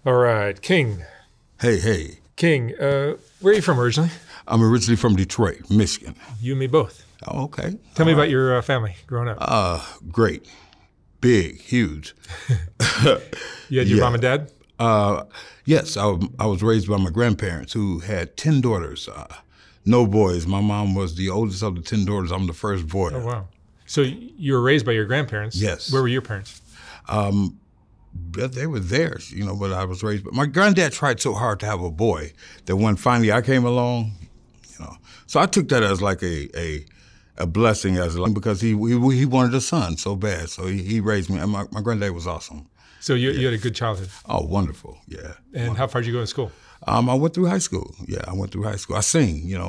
All right, King. Hey, hey. King, where are you from originally? I'm originally from Detroit, Michigan. You and me both. Oh, okay. Tell me about your family growing up. Great. Big, huge. You had your mom and dad? Yes, I was raised by my grandparents who had 10 daughters. No boys. My mom was the oldest of the 10 daughters. I'm the first boy. Oh, wow. So you were raised by your grandparents? Yes. Where were your parents? They were theirs, but I was raised. But my granddad tried so hard to have a boy that when finally I came along, So I took that as like a blessing, because he wanted a son so bad. So he raised me. And my granddad was awesome. So you had a good childhood? Oh, wonderful, yeah. And how far did you go to school? I went through high school. Yeah, I went through high school. I sing,